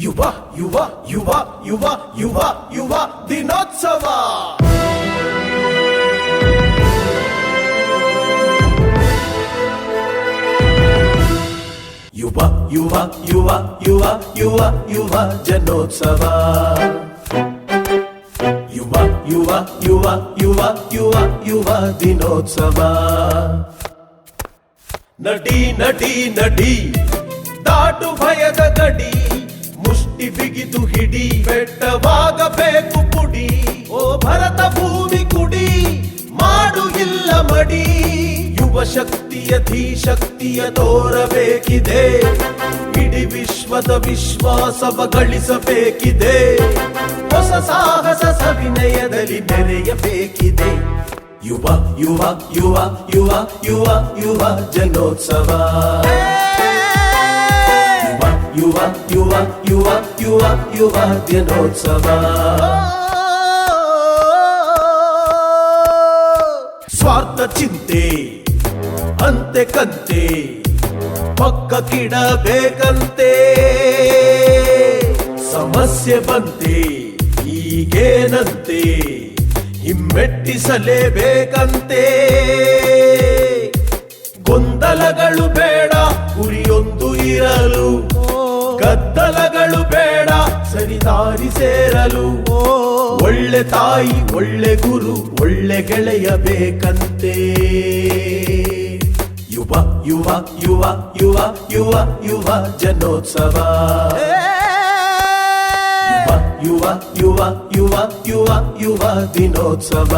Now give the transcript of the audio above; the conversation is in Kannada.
ಯುವ ಯುವ ಯುವ ಯುವ ಯುವ ಯುವ ದಿನೋತ್ಸವ. ಯುವ ಯುವ ಯುವ ಯುವ ಯುವ ಯುವ ಜನೋತ್ಸವ. ಯುವ ಯುವ ಯುವ ಯುವ ಯುವ ಯುವ ದಿನೋತ್ಸವ. ನಡಿ ನಡಿ ನಡಿ ದಾಟು ಭಯದ ಗಡಿ, ಮುಷ್ಟಿ ಬಿಗಿದು ಹಿಡಿ, ಬೆಟ್ಟವಾಗಬೇಕು ಪುಡಿ. ಓ ಭರತ ಭೂಮಿ ಕುಡಿ, ಮಾಡು ಇಲ್ಲ ಮಡಿ. ಯುವ ಶಕ್ತಿಯ ಧೀಶಕ್ತಿಯ ತೋರಬೇಕಿದೆ, ಇಡೀ ವಿಶ್ವದ ವಿಶ್ವಾಸವ ಗಳಿಸಬೇಕಿದೆ. ಹೊಸ ಸಾಹಸ ಸವಿನಯದಲ್ಲಿ ಮೆರೆಯಬೇಕಿದೆ. ಯುವ ಯುವ ಯುವ ಯುವ ಯುವ ಯುವ ಜನೋತ್ಸವ. ಯುವ ಯುವ ಯುವ ಯುವ ಯುವ ದಿನೋತ್ಸವ. ಸ್ವಾರ್ಥ ಚಿಂತೆ ಅಂತೆ ಕಂತೆ ಪಕ್ಕಕ್ಕಿಡಬೇಕಂತೆ. ಸಮಸ್ಯೆ ಬಂತೆ ಈಗೇನಂತೆ, ಹಿಮ್ಮೆಟ್ಟಿಸಲೇಬೇಕಂತೆ. ಗೊಂದಲಗಳು ಬೇಡ, ಗುರಿಯೊಂದು ಇರಲು. ಗದ್ದಲಗಳು ಬೇಡ, ಸರಿದಾರಿ ಸೇರಲು. ಒಳ್ಳೆ ತಾಯಿ, ಒಳ್ಳೆ ಗುರು, ಒಳ್ಳೆ ಗೆಳೆಯ ಬೇಕಂತೆ. ಯುವ ಯುವ ಯುವ ಯುವ ಯುವ ಯುವ ಜನೋತ್ಸವ. ಯುವ ಯುವ ಯುವ ಯುವ ಯುವ ಯುವ ದಿನೋತ್ಸವ.